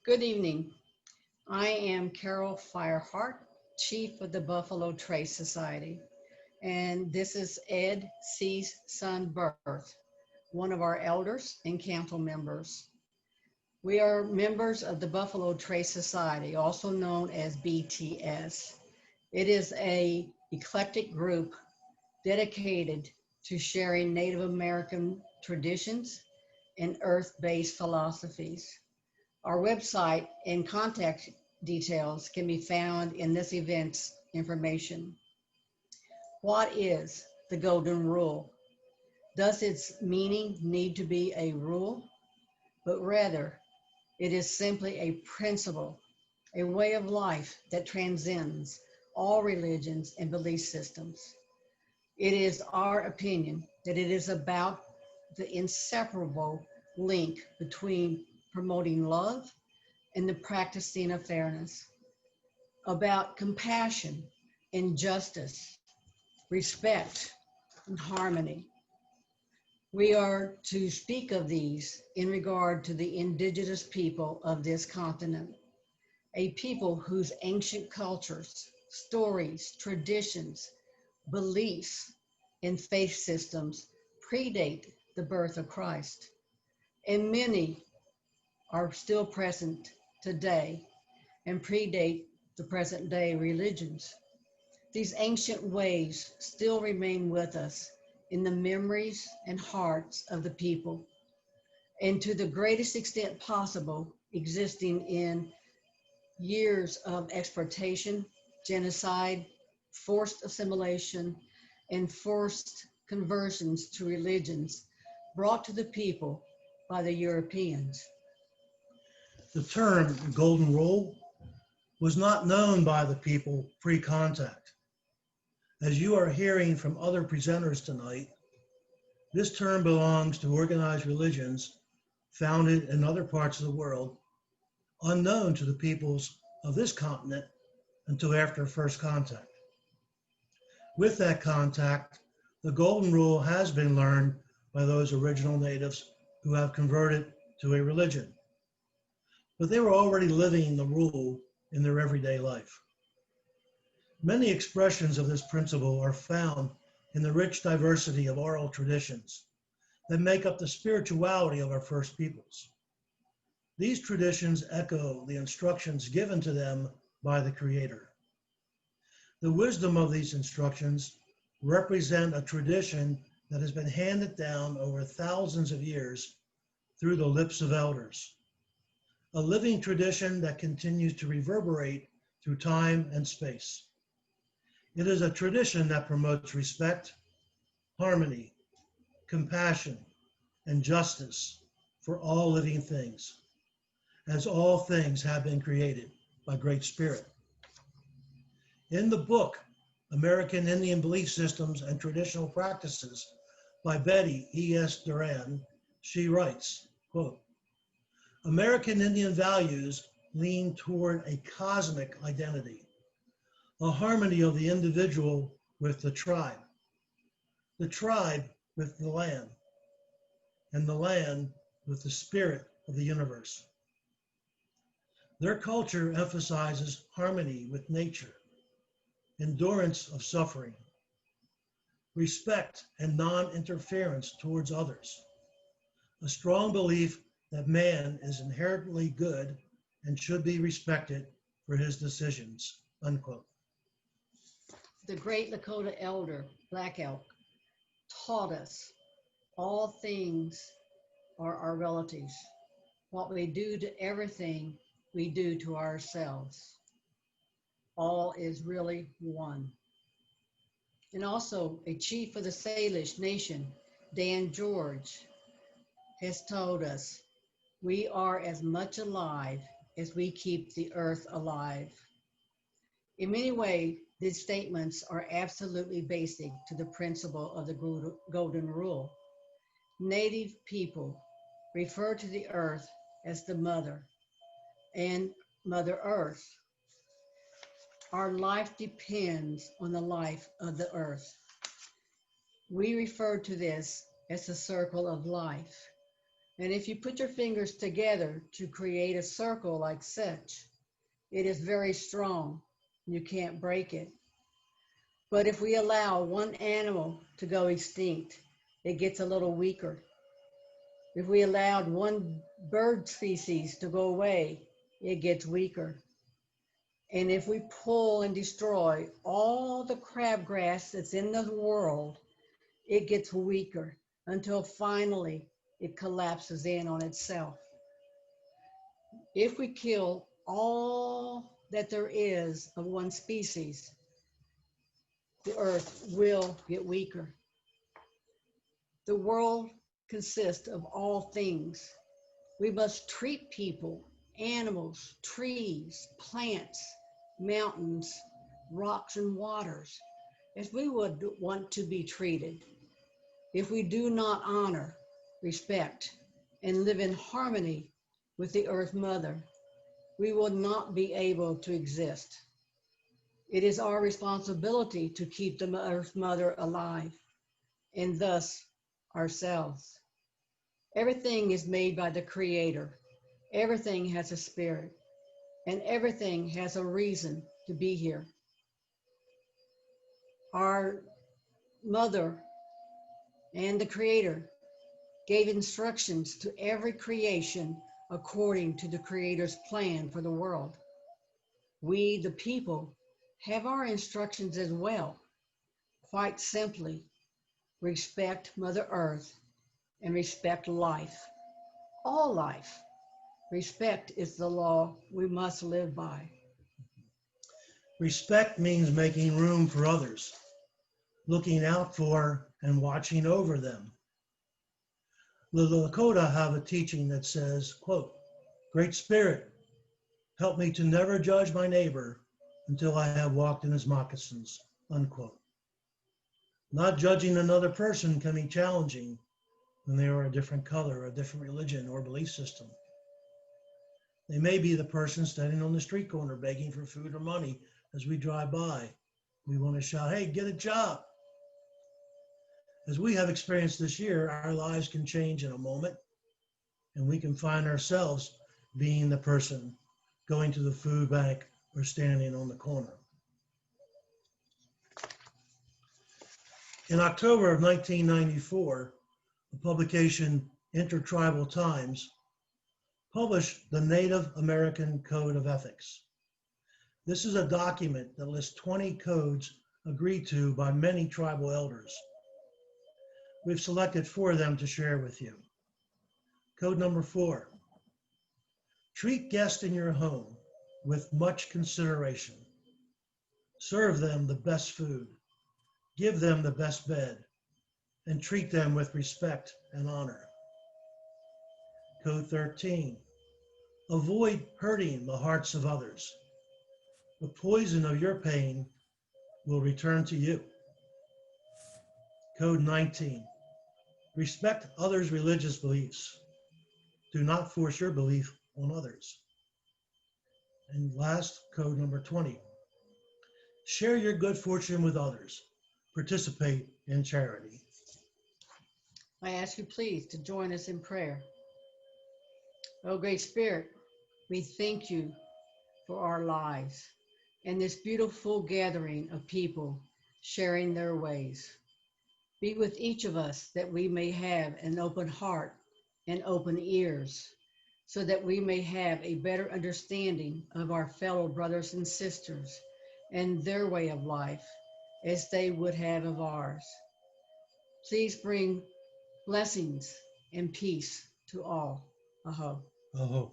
Good evening. I am Carol Fireheart, Chief of the Buffalo Trace Society, and this is Ed C's son, Birth, one of our elders and council members. We are members of the Buffalo Trace Society, also known as BTS. It is a eclectic group dedicated to sharing Native American traditions and earth-based philosophies. Our website and contact details can be found in this event's information. What is the Golden Rule? Does its meaning need to be a rule? But rather, it is simply a principle, a way of life that transcends all religions and belief systems. It is our opinion that it is about the inseparable link between promoting love and the practicing of fairness, about compassion and justice, respect and harmony. We are to speak of these in regard to the indigenous people of this continent, a people whose ancient cultures, stories, traditions, beliefs, and faith systems predate the birth of Christ, and many are still present today and predate the present day religions. These ancient ways still remain with us in the memories and hearts of the people, and to the greatest extent possible, existing in years of exploitation, genocide, forced assimilation, and forced conversions to religions brought to the people by the Europeans. The term Golden Rule was not known by the people pre-contact. As you are hearing from other presenters tonight, this term belongs to organized religions founded in other parts of the world, unknown to the peoples of this continent until after first contact. With that contact, the Golden Rule has been learned by those original natives who have converted to a religion. But they were already living the rule in their everyday life. Many expressions of this principle are found in the rich diversity of oral traditions that make up the spirituality of our first peoples. These traditions echo the instructions given to them by the Creator. The wisdom of these instructions represent a tradition that has been handed down over thousands of years through the lips of elders. A living tradition that continues to reverberate through time and space. It is a tradition that promotes respect, harmony, compassion, and justice for all living things, as all things have been created by Great Spirit. In the book, American Indian Belief Systems and Traditional Practices by Betty E.S. Duran, she writes, quote, American Indian values lean toward a cosmic identity, a harmony of the individual with the tribe with the land, and the land with the spirit of the universe. Their culture emphasizes harmony with nature, endurance of suffering, respect and non-interference towards others, a strong belief that man is inherently good and should be respected for his decisions, unquote. The great Lakota elder, Black Elk, taught us all things are our relatives. What we do to everything, we do to ourselves. All is really one. And also, a chief of the Salish nation, Dan George, has told us we are as much alive as we keep the earth alive. In many ways, these statements are absolutely basic to the principle of the Golden Rule. Native people refer to the earth as the mother and Mother Earth. Our life depends on the life of the earth. We refer to this as the circle of life. And if you put your fingers together to create a circle like such, it is very strong. You can't break it. But if we allow one animal to go extinct, it gets a little weaker. If we allowed one bird species to go away, it gets weaker. And if we pull and destroy all the crabgrass that's in the world, it gets weaker until finally it collapses in on itself. If we kill all that there is of one species, the earth will get weaker. The world consists of all things. We must treat people, animals, trees, plants, mountains, rocks, and waters as we would want to be treated. If we do not honor, respect, and live in harmony with the Earth Mother, we will not be able to exist. It is our responsibility to keep the Earth Mother alive, and thus ourselves. Everything is made by the Creator. Everything has a spirit, and everything has a reason to be here. Our Mother and the Creator gave instructions to every creation according to the Creator's plan for the world. We, the people, have our instructions as well. Quite simply, respect Mother Earth and respect life, all life. Respect is the law we must live by. Respect means making room for others, looking out for and watching over them. The Lakota have a teaching that says, quote, "Great Spirit, help me to never judge my neighbor until I have walked in his moccasins," unquote. Not judging another person can be challenging when they are a different color, a different religion or belief system. They may be the person standing on the street corner begging for food or money as we drive by. We want to shout, "Hey, get a job." As we have experienced this year, our lives can change in a moment, and we can find ourselves being the person going to the food bank or standing on the corner. In October of 1994, the publication Intertribal Times published the Native American Code of Ethics. This is a document that lists 20 codes agreed to by many tribal elders. We've selected 4 of them to share with you. Code number 4, treat guests in your home with much consideration. Serve them the best food, give them the best bed, and treat them with respect and honor. Code 13, avoid hurting the hearts of others. The poison of your pain will return to you. Code 19, respect others' religious beliefs. Do not force your belief on others. And last, code number 20, share your good fortune with others. Participate in charity. I ask you please to join us in prayer. Oh, Great Spirit, we thank you for our lives and this beautiful gathering of people sharing their ways. Be with each of us that we may have an open heart and open ears, so that we may have a better understanding of our fellow brothers and sisters and their way of life as they would have of ours. Please bring blessings and peace to all. Aho. Aho.